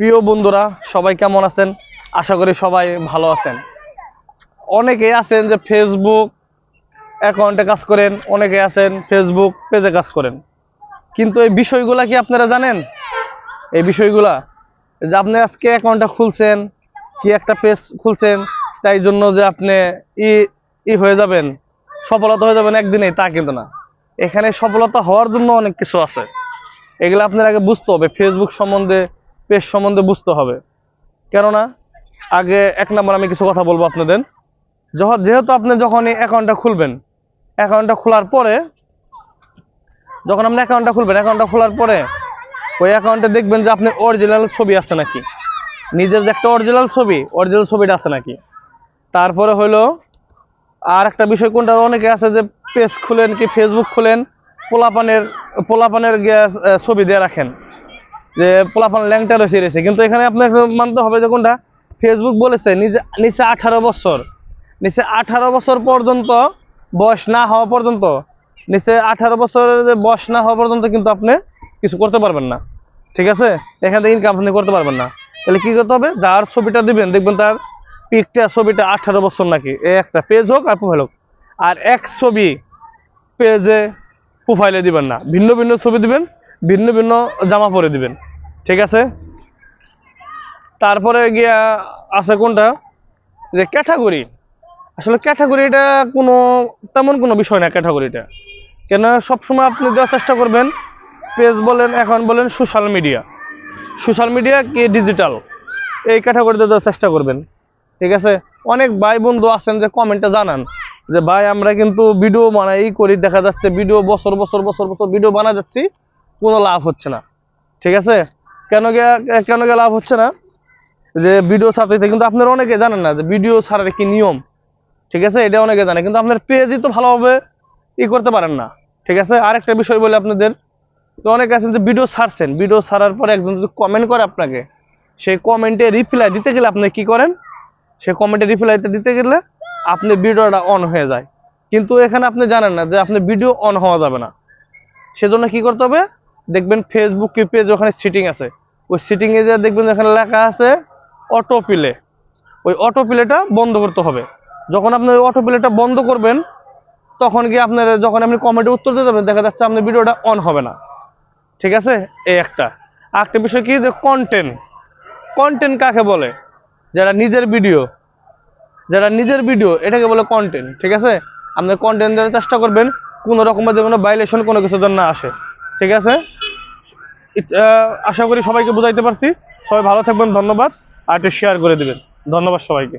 প্রিয় বন্ধুরা, সবাই কেমন আছেন? আশা করি সবাই ভালো আছেন। অনেকেই আছেন যে ফেসবুক অ্যাকাউন্টে কাজ করেন, অনেকে আছেন ফেসবুক পেজে কাজ করেন, কিন্তু এই বিষয়গুলা কি আপনারা জানেন? এই বিষয়গুলা যে আপনি আজকে অ্যাকাউন্টটা খুলছেন, কি একটা পেজ খুলছেন, তাই জন্য যে আপনি ই ই হয়ে যাবেন, সফলতা হয়ে যাবেন একদিনেই, তা কিন্তু না। এখানে সফলতা হওয়ার জন্য অনেক কিছু আছে, এগুলো আপনার আগে বুঝতে হবে। ফেসবুক সম্বন্ধে, পেজ সম্বন্ধে বুঝতে হবে। কেননা আগে এক নম্বর আমি কিছু কথা বলবো আপনাদের। যেহেতু আপনি যখন এই অ্যাকাউন্টটা খুলবেন, অ্যাকাউন্টটা খোলার পরে যখন আপনি অ্যাকাউন্টটা খোলার পরে ওই অ্যাকাউন্টে দেখবেন যে আপনি অরিজিনাল ছবি আছে নাকি, নিজের যে একটা অরিজিনাল ছবিটা আছে নাকি। তারপরে হলো আর একটা বিষয়, কোনটা অনেকে আছে যে পেজ খুলেন কি ফেসবুক খুলেন, পোলাপানের ছবি দিয়ে রাখেন, যে পোলাপান ল্যাংটা রয়েছে, কিন্তু এখানে আপনাকে মানতে হবে যে কোনটা ফেসবুক বলেছে নিচে 18 বছর, নিচে 18 বছর পর্যন্ত বয়স না হওয়া পর্যন্ত, নিচে 18 বছরের বয়স না হওয়া পর্যন্ত কিন্তু আপনি কিছু করতে পারবেন না। ঠিক আছে, এখান থেকে ইনকাম আপনি করতে পারবেন না। তাহলে কি করতে হবে, যার ছবিটা দিবেন দেখবেন তার পিকটা ছবিটা 18 বছর নাকি, এই একটা পেজ হোক আর প্রোফাইল হোক। আর এক ছবি পেজে প্রোফাইলে দিবেন না, ভিন্ন ভিন্ন ছবি দিবেন, ভিন্ন ভিন্ন জামা পরে দিবেন। ঠিক আছে। তারপরে গিয়া আছে কোনটা, যে ক্যাটাগরি। আসলে ক্যাটাগরি এটা তেমন কোনো বিষয় না ক্যাটাগরিটা। কেন সবসময় আপনি দেওয়ার চেষ্টা করবেন, পেজ বলেন এখন বলেন সোশ্যাল মিডিয়া কি ডিজিটাল, এই ক্যাটাগরিতে দেওয়ার চেষ্টা করবেন। ঠিক আছে। অনেক ভাই বন্ধু আছেন যে কমেন্টে জানান যে ভাই আমরা কিন্তু ভিডিও বানাই করি, দেখা যাচ্ছে ভিডিও বছর বছর ভিডিও বানা যাচ্ছি, কোনো লাভ হচ্ছে না। ঠিক আছে। কেন গিয়ে লাভ হচ্ছে না, যে ভিডিও ছাড়তে, কিন্তু আপনারা অনেকে জানেন না যে ভিডিও ছাড়ার কি নিয়ম। ঠিক আছে, এটা অনেকে জানে, কিন্তু আপনার পেজই তো ভালোভাবে করতে পারেন না। ঠিক আছে। আরেকটা বিষয় বলে আপনাদের, তো অনেকে আছেন যে ভিডিও ছাড়ছেন, ভিডিও ছাড়ার পরে একজন যদি কমেন্ট করে আপনাকে, সেই কমেন্টে রিপ্লাই দিতে গেলে আপনি কি করেন, সেই কমেন্টে রিপ্লাই দিতে গেলে আপনি ভিডিওটা অন হয়ে যায়, কিন্তু এখানে আপনি জানেন না যে আপনি ভিডিও অন হওয়া যাবে না। সেজন্য কি করতে হবে, দেখবেন ফেসবুক পেজ ওখানে সিটিং আছে, ওই সিটিং এ যে দেখবেন এখানে লেখা আছে অটো প্লে, ওই অটো প্লেটা বন্ধ করতে হবে। যখন আপনি ওই অটো প্লেটা বন্ধ করবেন, তখন কি আপনার যখন আপনি কমেন্টে উত্তর দিয়ে যাবেন, দেখা যাচ্ছে আপনার ভিডিওটা অন হবে না। ঠিক আছে। এই আরেকটা বিষয় কি, যে কন্টেন্ট কাকে বলে, যারা নিজের ভিডিও এটাকে বলে কন্টেন্ট। ঠিক আছে। আপনার কন্টেন্ট দেওয়ার চেষ্টা করবেন, কোনো রকমের কোনো ভাইলেশন কোনো কিছু যেন না আসে। ঠিক আছে। আশা করি সবাইকে বুঝাইতে পারছি। সবাই ভালো থাকবেন, ধন্যবাদ। আর একটু শেয়ার করে দিবেন। ধন্যবাদ সবাইকে।